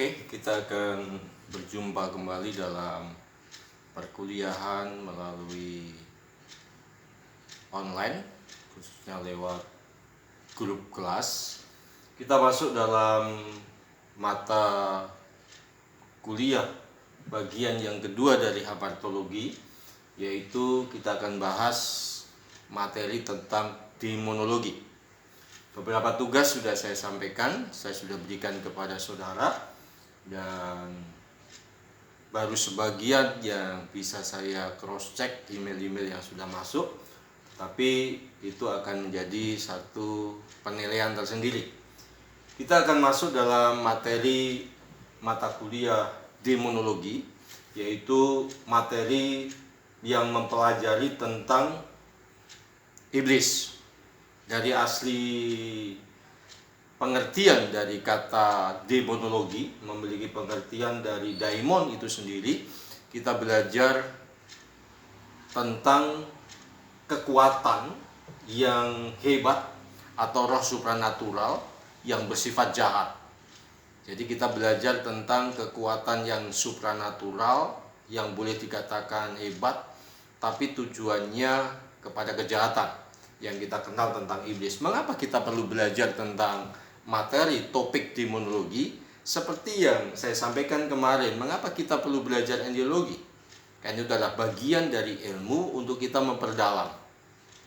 Oke, kita akan berjumpa kembali dalam perkuliahan melalui online, khususnya lewat grup kelas. Kita masuk dalam mata kuliah bagian yang kedua dari hamartologi, yaitu kita akan bahas materi tentang demonologi. Beberapa tugas sudah saya sampaikan, saya sudah berikan kepada saudara, dan baru sebagian yang bisa saya cross check email-email yang sudah masuk, tapi itu akan menjadi satu penilaian tersendiri. Kita akan masuk dalam materi mata kuliah demonologi, yaitu materi yang mempelajari tentang iblis. Dari asli pengertian dari kata demonologi memiliki pengertian dari daimon itu sendiri. Kita belajar tentang kekuatan yang hebat atau roh supranatural yang bersifat jahat. Jadi kita belajar tentang kekuatan yang supranatural yang boleh dikatakan hebat, tapi tujuannya kepada kejahatan, yang kita kenal tentang iblis. Mengapa kita perlu belajar tentang materi topik demonologi? Seperti yang saya sampaikan kemarin, mengapa kita perlu belajar angelologi? Karena itu adalah bagian dari ilmu untuk kita memperdalam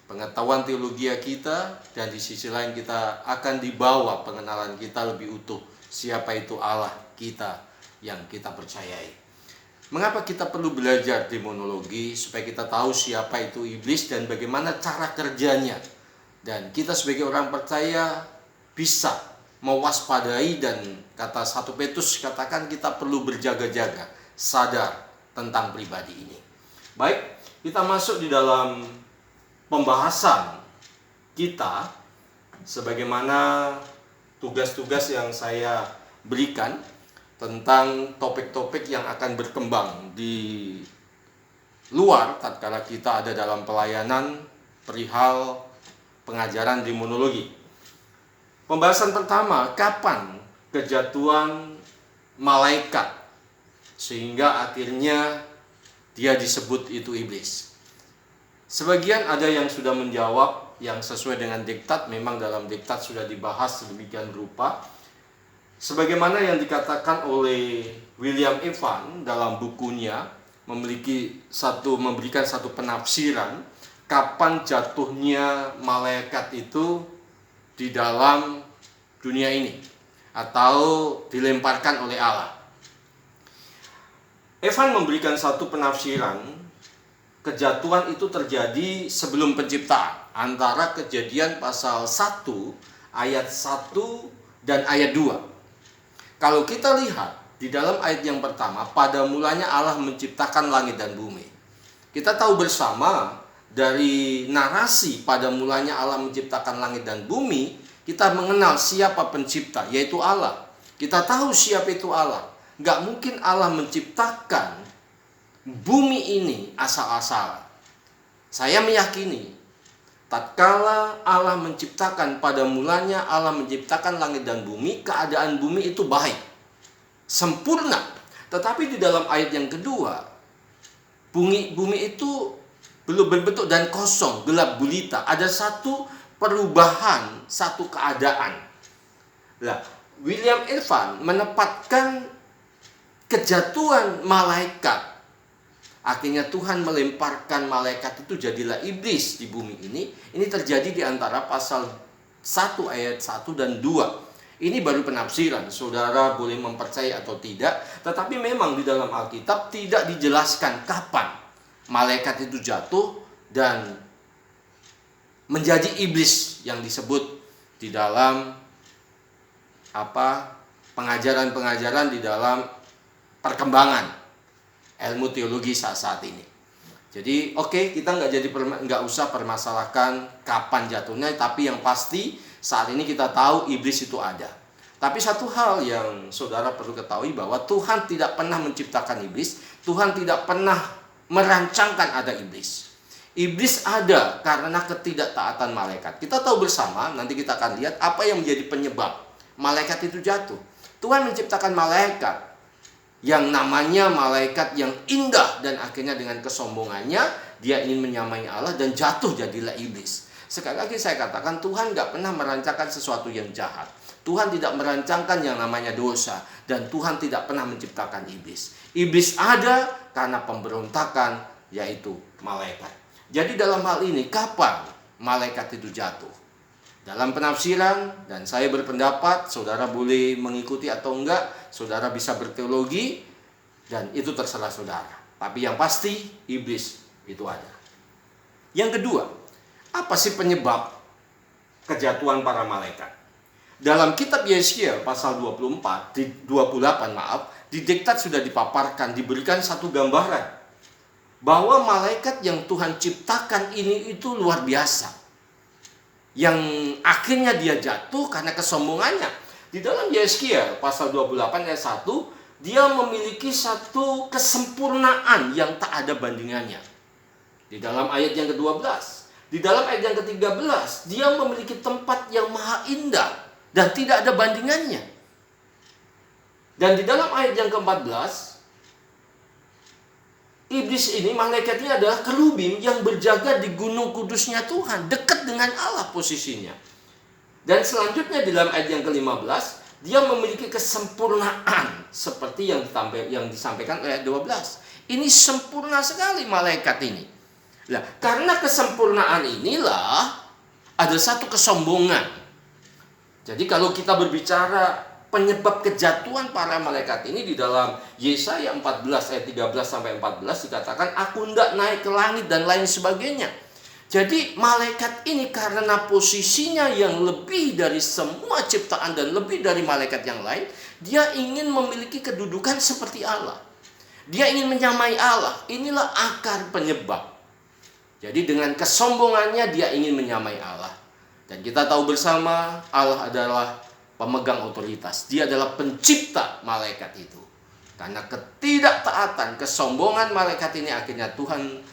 pengetahuan teologi kita, dan di sisi lain kita akan dibawa pengenalan kita lebih utuh siapa itu Allah kita yang kita percayai. Mengapa kita perlu belajar demonologi? Supaya kita tahu siapa itu iblis dan bagaimana cara kerjanya. Dan kita sebagai orang percaya bisa mewaspadai, dan kata 1 Petrus katakan kita perlu berjaga-jaga, sadar tentang pribadi ini. Baik, kita masuk di dalam pembahasan kita sebagaimana tugas-tugas yang saya berikan tentang topik-topik yang akan berkembang di luar tatkala kita ada dalam pelayanan perihal pengajaran demonologi. Pembahasan pertama, kapan kejatuhan malaikat sehingga akhirnya dia disebut itu iblis. Sebagian ada yang sudah menjawab yang sesuai dengan diktat, memang dalam diktat sudah dibahas sedemikian rupa. Sebagaimana yang dikatakan oleh William Evan dalam bukunya, memberikan satu penafsiran kapan jatuhnya malaikat itu di dalam dunia ini atau dilemparkan oleh Allah. Evan memberikan satu penafsiran, kejatuhan itu terjadi sebelum penciptaan, antara Kejadian pasal 1 ayat 1 dan ayat 2. Kalau kita lihat di dalam ayat yang pertama, pada mulanya Allah menciptakan langit dan bumi. Kita tahu bersama dari narasi pada mulanya Allah menciptakan langit dan bumi, kita mengenal siapa pencipta, yaitu Allah. Kita tahu siapa itu Allah. Gak mungkin Allah menciptakan bumi ini asal-asalan. Saya meyakini tatkala Allah menciptakan, pada mulanya Allah menciptakan langit dan bumi, keadaan bumi itu baik, sempurna. Tetapi di dalam ayat yang kedua, bumi itu belum berbentuk dan kosong, gelap gulita. Ada satu perubahan, satu keadaan. Nah, William Evan menempatkan kejatuhan malaikat, akhirnya Tuhan melemparkan malaikat itu jadilah iblis di bumi ini. Ini terjadi di antara pasal 1 ayat 1 dan 2. Ini baru penafsiran, saudara boleh mempercayai atau tidak. Tetapi memang di dalam Alkitab tidak dijelaskan kapan malaikat itu jatuh dan menjadi iblis yang disebut di dalam pengajaran-pengajaran di dalam perkembangan ilmu teologi saat ini. Jadi kita nggak usah permasalahkan kapan jatuhnya, tapi yang pasti saat ini kita tahu iblis itu ada. Tapi satu hal yang saudara perlu ketahui, bahwa Tuhan tidak pernah menciptakan iblis, Tuhan tidak pernah merancangkan ada iblis. Iblis ada karena ketidaktaatan malaikat. Kita tahu bersama, nanti kita akan lihat apa yang menjadi penyebab malaikat itu jatuh. Tuhan menciptakan malaikat yang namanya malaikat yang indah, dan akhirnya dengan kesombongannya dia ingin menyamai Allah dan jatuh jadilah iblis. Sekali lagi saya katakan, Tuhan gak pernah merancangkan sesuatu yang jahat. Tuhan tidak merancangkan yang namanya dosa, dan Tuhan tidak pernah menciptakan iblis. Iblis ada karena pemberontakan, yaitu malaikat. Jadi dalam hal ini, kapan malaikat itu jatuh? Dalam penafsiran, dan saya berpendapat, saudara boleh mengikuti atau enggak, saudara bisa berteologi, dan itu terserah saudara. Tapi yang pasti, iblis itu ada. Yang kedua, apa sih penyebab kejatuhan para malaikat? Dalam kitab Yesaya pasal 28, di diktat sudah dipaparkan, diberikan satu gambaran bahwa malaikat yang Tuhan ciptakan ini itu luar biasa, yang akhirnya dia jatuh karena kesombongannya. Di dalam Yesaya pasal 28 ayat 1, dia memiliki satu kesempurnaan yang tak ada bandingannya. Di dalam ayat yang ke-12, di dalam ayat yang ke-13, dia memiliki tempat yang maha indah dan tidak ada bandingannya. Dan di dalam ayat yang ke-14, iblis ini, malaikat ini adalah kerubim yang berjaga di gunung kudusnya Tuhan, dekat dengan Allah posisinya. Dan selanjutnya di dalam ayat yang ke-15, dia memiliki kesempurnaan seperti yang disampaikan oleh ayat 12. Ini sempurna sekali malaikat ini. Nah, karena kesempurnaan inilah ada satu kesombongan. Jadi kalau kita berbicara penyebab kejatuhan para malaikat ini, di dalam Yesaya 14 ayat 13 sampai 14 dikatakan, aku hendak naik ke langit dan lain sebagainya. Jadi malaikat ini karena posisinya yang lebih dari semua ciptaan dan lebih dari malaikat yang lain, dia ingin memiliki kedudukan seperti Allah. Dia ingin menyamai Allah. Inilah akar penyebab. Jadi dengan kesombongannya dia ingin menyamai Allah. Dan kita tahu bersama, Allah adalah pemegang otoritas. Dia adalah pencipta malaikat itu. Karena ketidaktaatan, kesombongan malaikat ini, akhirnya Tuhan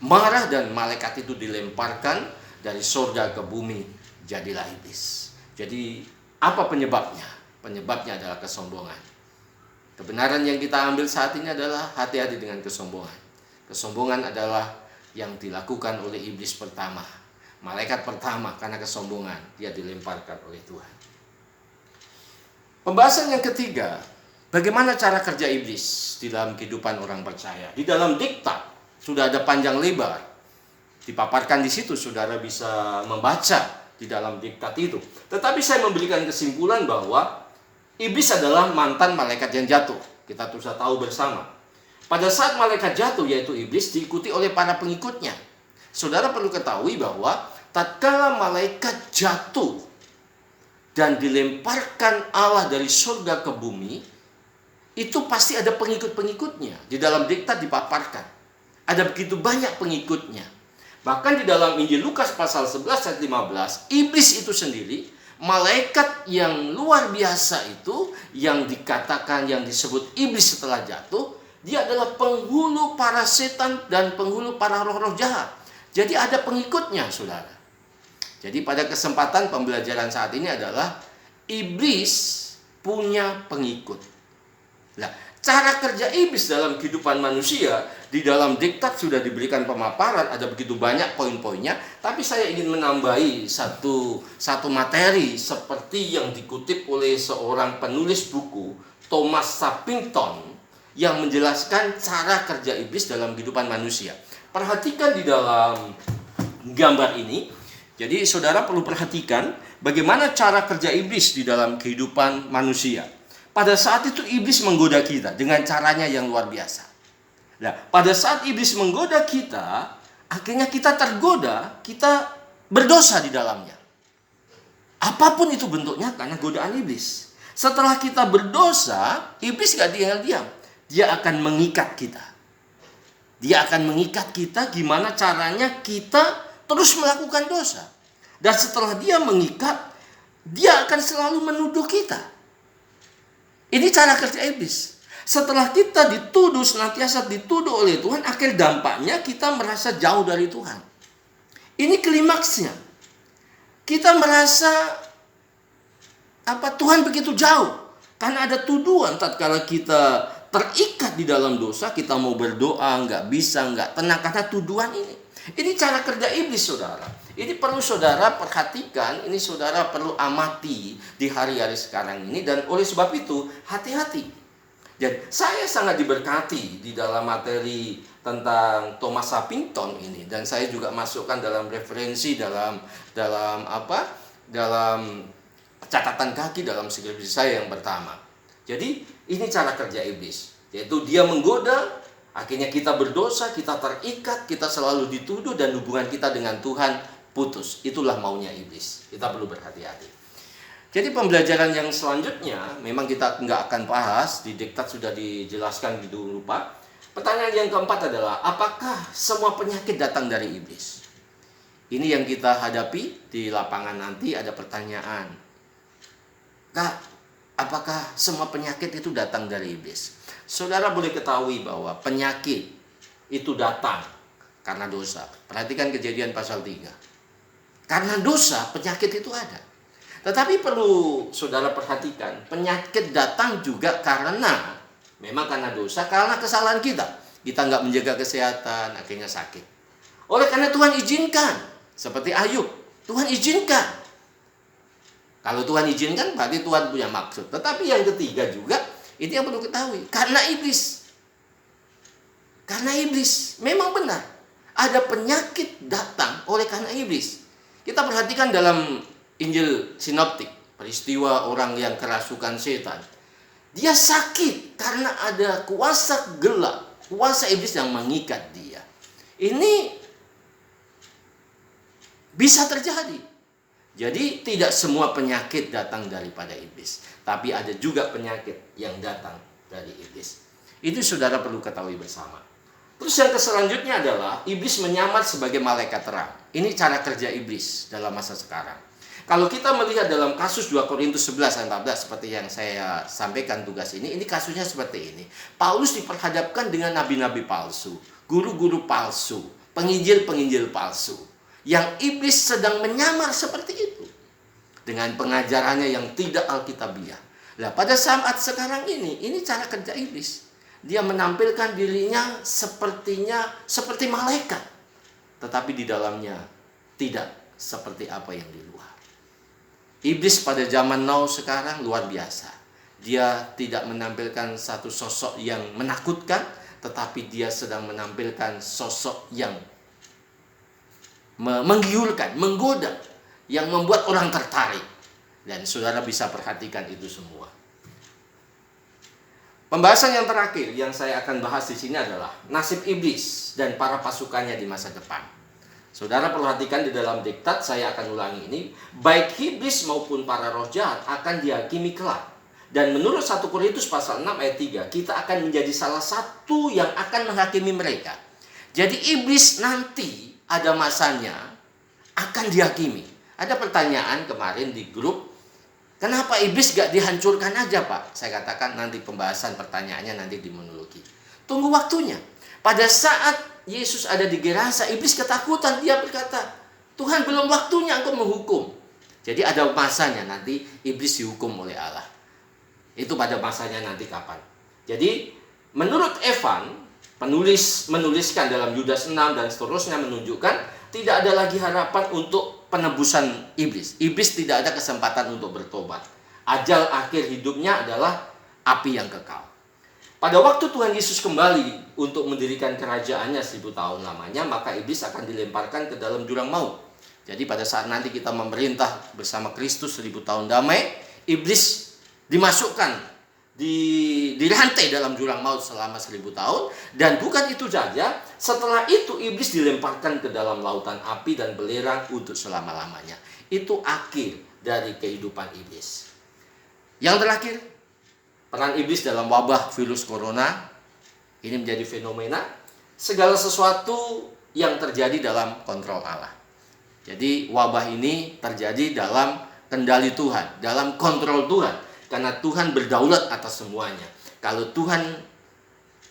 marah dan malaikat itu dilemparkan dari surga ke bumi, jadilah iblis. Jadi apa penyebabnya? Penyebabnya adalah kesombongan. Kebenaran yang kita ambil saat ini adalah hati-hati dengan kesombongan. Kesombongan adalah yang dilakukan oleh iblis pertama. Malaikat pertama, karena kesombongan dia dilemparkan oleh Tuhan. Pembahasan yang ketiga, bagaimana cara kerja iblis di dalam kehidupan orang percaya. Di dalam diktat sudah ada panjang lebar dipaparkan di situ, saudara bisa membaca di dalam diktat itu. Tetapi saya memberikan kesimpulan bahwa iblis adalah mantan malaikat yang jatuh. Kita sudah tahu bersama. Pada saat malaikat jatuh, yaitu iblis, diikuti oleh para pengikutnya. Saudara perlu ketahui bahwa tatkala malaikat jatuh dan dilemparkan Allah dari surga ke bumi, itu pasti ada pengikut-pengikutnya. Di dalam diktat dipaparkan, ada begitu banyak pengikutnya. Bahkan di dalam Injil Lukas pasal 11 ayat 15, iblis itu sendiri, malaikat yang luar biasa itu, yang dikatakan, yang disebut iblis setelah jatuh, dia adalah penghulu para setan dan penghulu para roh-roh jahat. Jadi ada pengikutnya, saudara. Jadi pada kesempatan pembelajaran saat ini adalah iblis punya pengikut. Nah, cara kerja iblis dalam kehidupan manusia, di dalam diktat sudah diberikan pemaparan, ada begitu banyak poin-poinnya. Tapi saya ingin menambahi satu materi seperti yang dikutip oleh seorang penulis buku, Thomas Sappington, yang menjelaskan cara kerja iblis dalam kehidupan manusia. Perhatikan di dalam gambar ini. Jadi saudara perlu perhatikan bagaimana cara kerja iblis di dalam kehidupan manusia. Pada saat itu iblis menggoda kita dengan caranya yang luar biasa. Nah, pada saat iblis menggoda kita, akhirnya kita tergoda, kita berdosa di dalamnya. Apapun itu bentuknya, karena godaan iblis. Setelah kita berdosa, iblis gak diam-diam. Dia akan mengikat kita. Dia akan mengikat kita gimana caranya kita terus melakukan dosa. Dan setelah dia mengikat, dia akan selalu menuduh kita. Ini cara kerja iblis. Setelah kita dituduh, senantiasa dituduh oleh Tuhan, akhir dampaknya kita merasa jauh dari Tuhan. Ini klimaksnya. Kita merasa Tuhan begitu jauh. Karena ada tuduhan tatkala kita terikat di dalam dosa, kita mau berdoa, nggak bisa, nggak tenang karena tuduhan ini. Ini cara kerja iblis, saudara. Ini perlu saudara perhatikan, ini saudara perlu amati di hari-hari sekarang ini. Dan oleh sebab itu, hati-hati. Jadi saya sangat diberkati di dalam materi tentang Thomas Huffington ini. Dan saya juga masukkan dalam referensi, dalam catatan kaki dalam skripsi saya yang pertama. Jadi ini cara kerja iblis, yaitu dia menggoda, akhirnya kita berdosa, kita terikat, kita selalu dituduh, dan hubungan kita dengan Tuhan putus. Itulah maunya iblis. Kita perlu berhati-hati. Jadi pembelajaran yang selanjutnya memang kita nggak akan bahas, di diktat sudah dijelaskan gitu lupa. Pertanyaan yang keempat adalah, apakah semua penyakit datang dari iblis? Ini yang kita hadapi di lapangan nanti. Ada pertanyaan, Kak, apakah semua penyakit itu datang dari iblis? Saudara boleh ketahui bahwa penyakit itu datang karena dosa. Perhatikan Kejadian pasal 3. Karena dosa, penyakit itu ada. Tetapi perlu saudara perhatikan, penyakit datang juga karena, memang karena dosa, karena kesalahan kita. Kita nggak menjaga kesehatan, akhirnya sakit. Oleh karena Tuhan izinkan, seperti Ayub, Tuhan izinkan. Kalau Tuhan izinkan, berarti Tuhan punya maksud. Tetapi yang ketiga juga, ini yang perlu ketahui, karena iblis. Karena iblis, memang benar. Ada penyakit datang oleh karena iblis. Kita perhatikan dalam Injil Sinoptik, peristiwa orang yang kerasukan setan. Dia sakit karena ada kuasa gelap, kuasa iblis yang mengikat dia. Ini bisa terjadi. Jadi tidak semua penyakit datang daripada iblis, tapi ada juga penyakit yang datang dari iblis. Itu saudara perlu ketahui bersama. Terus yang selanjutnya adalah iblis menyamar sebagai malaikat terang. Ini cara kerja iblis dalam masa sekarang. Kalau kita melihat dalam kasus 2 Korintus 11 ayat 14 seperti yang saya sampaikan tugas ini kasusnya seperti ini. Paulus diperhadapkan dengan nabi-nabi palsu, guru-guru palsu, penginjil-penginjil palsu. Yang iblis sedang menyamar seperti itu dengan pengajarannya yang tidak alkitabiah. Nah, pada saat sekarang ini cara kerja iblis. Dia menampilkan dirinya seperti malaikat, tetapi di dalamnya tidak seperti apa yang di luar. Iblis pada zaman now sekarang luar biasa. Dia tidak menampilkan satu sosok yang menakutkan, tetapi dia sedang menampilkan sosok yang menggiurkan, menggoda, yang membuat orang tertarik. Dan saudara bisa perhatikan itu semua. Pembahasan yang terakhir yang saya akan bahas di sini adalah nasib iblis dan para pasukannya di masa depan. Saudara perhatikan di dalam diktat, saya akan ulangi ini. Baik iblis maupun para roh jahat akan dihakimi kelak. Dan menurut 1 Korintus pasal 6 ayat 3, kita akan menjadi salah satu yang akan menghakimi mereka. Jadi iblis nanti ada masanya akan dihakimi. Ada pertanyaan kemarin di grup, kenapa iblis gak dihancurkan aja, Pak? Saya katakan nanti pembahasan pertanyaannya nanti di monologi. Tunggu waktunya. Pada saat Yesus ada di Gerasa, iblis ketakutan. Dia berkata, Tuhan, belum waktunya Engkau menghukum. Jadi ada masanya nanti iblis dihukum oleh Allah. Itu pada masanya nanti kapan. Jadi menurut Evan, menuliskan dalam Yudas 6 dan seterusnya, menunjukkan tidak ada lagi harapan untuk penebusan iblis. Iblis tidak ada kesempatan untuk bertobat. Ajal akhir hidupnya adalah api yang kekal. Pada waktu Tuhan Yesus kembali untuk mendirikan kerajaannya 1000 tahun lamanya, maka iblis akan dilemparkan ke dalam jurang maut. Jadi pada saat nanti kita memerintah bersama Kristus 1000 tahun damai, iblis dimasukkan, dirantai dalam jurang maut selama 1000 tahun. Dan bukan itu saja, setelah itu iblis dilemparkan ke dalam lautan api dan belerang untuk selama-lamanya. Itu akhir dari kehidupan iblis. Yang terakhir, peran iblis dalam wabah virus corona. Ini menjadi fenomena. Segala sesuatu yang terjadi dalam kontrol Allah. Jadi wabah ini terjadi dalam kendali Tuhan, dalam kontrol Tuhan. Karena Tuhan berdaulat atas semuanya. Kalau Tuhan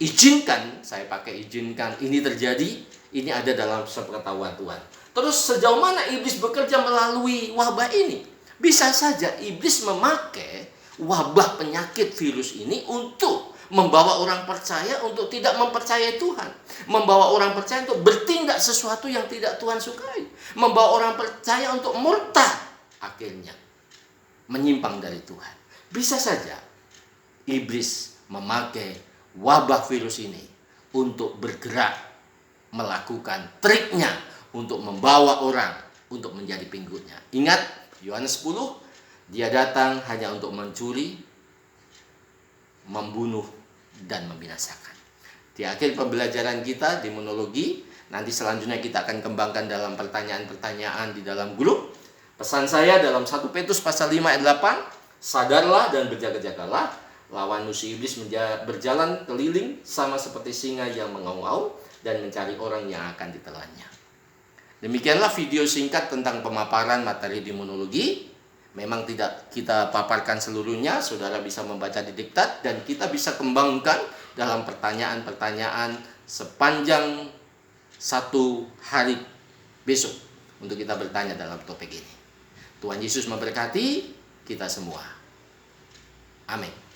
izinkan, saya pakai izinkan, ini terjadi, ini ada dalam sepengetahuan Tuhan. Terus sejauh mana iblis bekerja melalui wabah ini? Bisa saja iblis memakai wabah penyakit virus ini untuk membawa orang percaya untuk tidak mempercayai Tuhan, membawa orang percaya untuk bertindak sesuatu yang tidak Tuhan sukai, membawa orang percaya untuk murtad, akhirnya menyimpang dari Tuhan. Bisa saja iblis memakai wabah virus ini untuk bergerak melakukan triknya untuk membawa orang untuk menjadi pengikutnya. Ingat Yohanes 10, dia datang hanya untuk mencuri, membunuh, dan membinasakan. Di akhir pembelajaran kita demonologi, nanti selanjutnya kita akan kembangkan dalam pertanyaan-pertanyaan di dalam grup. Pesan saya dalam 1 Petrus pasal 5 ayat 8, sadarlah dan berjaga-jagalah, lawan musuh iblis berjalan keliling sama seperti singa yang mengaum-ngaum dan mencari orang yang akan ditelannya. Demikianlah video singkat tentang pemaparan materi demonologi. Memang tidak kita paparkan seluruhnya, saudara bisa membaca di diktat dan kita bisa kembangkan dalam pertanyaan-pertanyaan sepanjang 1 hari besok untuk kita bertanya dalam topik ini. Tuhan Yesus memberkati kita semua. Amin.